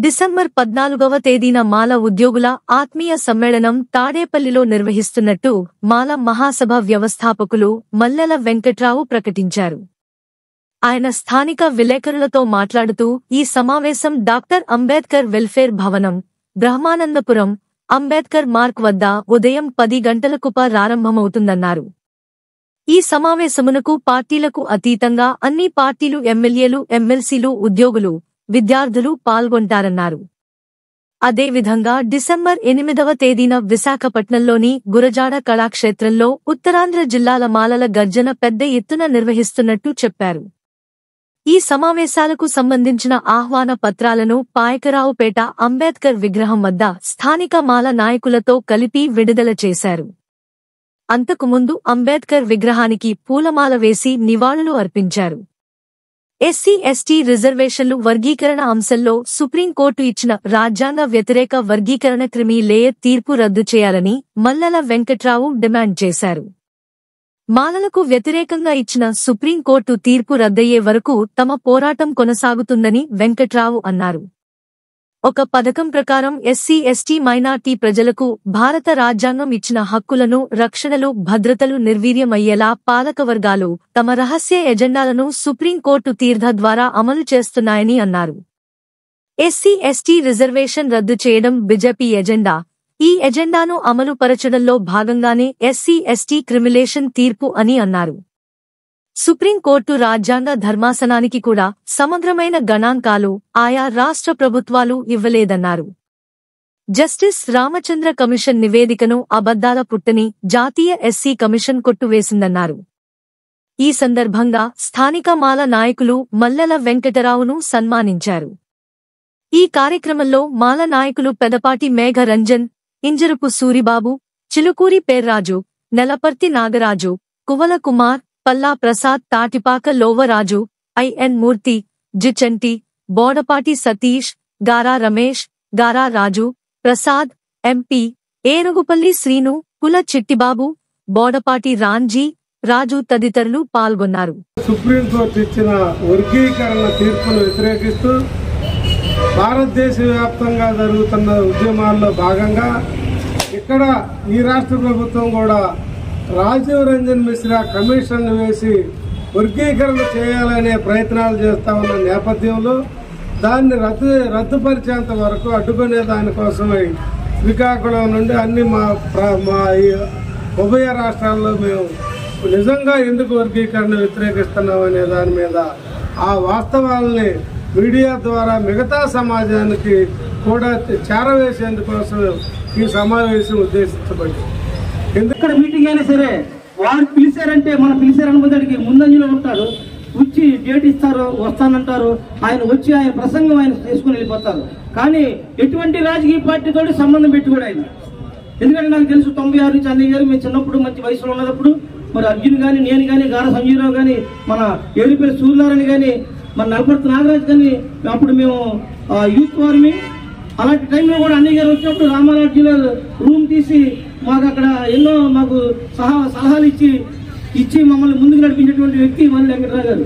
December 14వ తేదీన మాల ఉద్యోగుల ఆత్మీయ సమ్మేళనం తాడేపల్లిలో నిర్వహిస్తున్నట్టు మాల మహాసభ వ్యవస్థాపకులు మల్లెల వెంకట్రావు ప్రకటించారు. ఆయన స్థానిక విలేకరులతో మాట్లాడుతూ ఈ సమావేశం డాక్టర్ అంబేద్కర్ వెల్ఫేర్ భవనం, బ్రహ్మానందపురం, అంబేద్కర్ మార్క్ వద్ద ఉదయం 10 గంటలకు ప్రారంభమవుతుందన్నారు. ఈ సమావేశమునకు పార్టీలకు అతీతంగా అన్ని పార్టీలు ఎమ్మెల్యేలు, ఎమ్మెల్సీలు, ఉద్యోగులు, విద్యార్థులు పాల్గొంటారన్నారు. అదేవిధంగా డిసెంబర్ 8వ తేదీన విశాఖపట్నంలోని గురజాడ కళాక్షేత్రంలో ఉత్తరాంధ్ర జిల్లాల మాలల గర్జన పెద్ద ఎత్తున నిర్వహిస్తున్నట్టు చెప్పారు. ఈ సమావేశాలకు సంబంధించిన ఆహ్వాన పత్రాలను పాయకరావుపేట అంబేద్కర్ విగ్రహం వద్ద స్థానిక మాల నాయకులతో కలిపి విడుదల చేశారు. అంతకుముందు అంబేద్కర్ విగ్రహానికి పూలమాల వేసి నివాళులు అర్పించారు. ఎస్సీ, ఎస్టీ రిజర్వేషన్లు వర్గీకరణ అంశంలో సుప్రీంకోర్టు ఇచ్చిన రాజ్యాంగ వ్యతిరేక వర్గీకరణ క్రిమి లేయర్ తీర్పు రద్దు చేయాలని మల్లెల వెంకట్రావు డిమాండ్ చేశారు. మాలలకు వ్యతిరేకంగా ఇచ్చిన సుప్రీంకోర్టు తీర్పు రద్దయ్యే వరకు తమ పోరాటం కొనసాగుతుందని వెంకట్రావు అన్నారు. ఒక పథకం ప్రకారం ఎస్సీ, ఎస్టీ, మైనార్టీ ప్రజలకు భారత రాజ్యాంగం ఇచ్చిన హక్కులను, రక్షణలు, భద్రతలు నిర్వీర్యమయ్యేలా పాలకవర్గాలు తమ రహస్య ఎజెండాలను సుప్రీంకోర్టు తీర్పు ద్వారా అమలు చేస్తున్నాయని అన్నారు. ఎస్సీ, ఎస్టీ రిజర్వేషన్ రద్దు చేయడం బీజేపీ ఎజెండా. ఈ ఎజెండాను అమలు పరచడంలో భాగంగానే ఎస్సీ, ఎస్టీ క్రిమిలేషన్ తీర్పు అని అన్నారు. సుప్రీంకోర్టు రాజ్యాంగ ధర్మాసనానికి కూడా సమగ్రమైన గణాంకాలు ఆయా రాష్ట్ర ప్రభుత్వాలు ఇవ్వలేదన్నారు. జస్టిస్ రామచంద్ర కమిషన్ నివేదికను అబద్ధాల పుట్టని జాతీయ ఎస్సీ కమిషన్ కొట్టువేసిందన్నారు. ఈ సందర్భంగా స్థానిక మాల నాయకులు మల్లెల వెంకటరావును సన్మానించారు. ఈ కార్యక్రమంలో మాల నాయకులు పెదపాటి మేఘ రంజన్, ఇంజరుపు సూరిబాబు, చిలుకూరి పేర్రాజు, నెలపర్తి నాగరాజు, కువల కుమార్, పల్లా ప్రసాద్, తాటిపాక లోవరాజు, ఐఎన్ మూర్తి, జిచంటి, బోడపాటి సతీష్, గారా రమేష్, గారా రాజు, ప్రసాద్, ఎంపీ, ఏనుగుపల్లి శ్రీను, కుల చిట్టిబాబు, బోడపాటి రాంజీ, రాజు తదితరులు పాల్గొన్నారు. సుప్రీంకోర్టు ఇచ్చిన వర్గీకరణ తీర్పును వ్యతిరేకిస్తూ భారతదేశ వ్యాప్తంగా జరుగుతున్న ఉద్యమాల్లో భాగంగా ఇక్కడ ఈ రాష్ట్ర ప్రభుత్వం కూడా రాజీవ్ రంజన్ మిశ్రా కమిషన్ వేసి వర్గీకరణ చేయాలనే ప్రయత్నాలు చేస్తా ఉన్న నేపథ్యంలో దాన్ని రద్దుపరిచేంత వరకు అడ్డుకునే దానికోసమై శ్రీకాకుళం నుండి అన్ని మా ఉభయ రాష్ట్రాల్లో మేము నిజంగా ఎందుకు వర్గీకరణ వ్యతిరేకిస్తున్నామనే దాని మీద ఆ వాస్తవాలని మీడియా ద్వారా మిగతా సమాజానికి కూడా చేరవేసేందుకోసం ఈ సమావేశం ఉద్దేశించబడింది. ఎక్కడ మీటింగ్ అయినా సరే వారు పిలిచారంటే మనం పిలిచారనుకుందానికి ముందంజలో ఉంటారు, వచ్చి డేట్ ఇస్తారు, వస్తానంటారు. ఆయన వచ్చి ఆయన ప్రసంగం ఆయన తీసుకుని వెళ్ళిపోతారు. కానీ ఎటువంటి రాజకీయ పార్టీతో సంబంధం పెట్టుకోడు ఆయన. ఎందుకంటే నాకు తెలుసు 96 నుంచి అన్నయ్య గారు మేము చిన్నప్పుడు మంచి వయసులో ఉన్నప్పుడు మరి అర్జున్ కానీ, నేను కానీ, గార సంజీవరావు కానీ, మన ఏరుపల్లి సూర్యనారాయణ కానీ, మన నలపర్తి నాగరాజు కానీ, అప్పుడు మేము యూత్ వారిని అలాంటి టైంలో కూడా అన్నయ్య గారు వచ్చినప్పుడు రామారాజ్యంలో రూమ్ తీసి మాకు అక్కడ ఎన్నో మాకు సలహాలు ఇచ్చి మమ్మల్ని ముందుకు నడిపించేటువంటి వ్యక్తి మళ్ళీ వెంకటరావు గారు.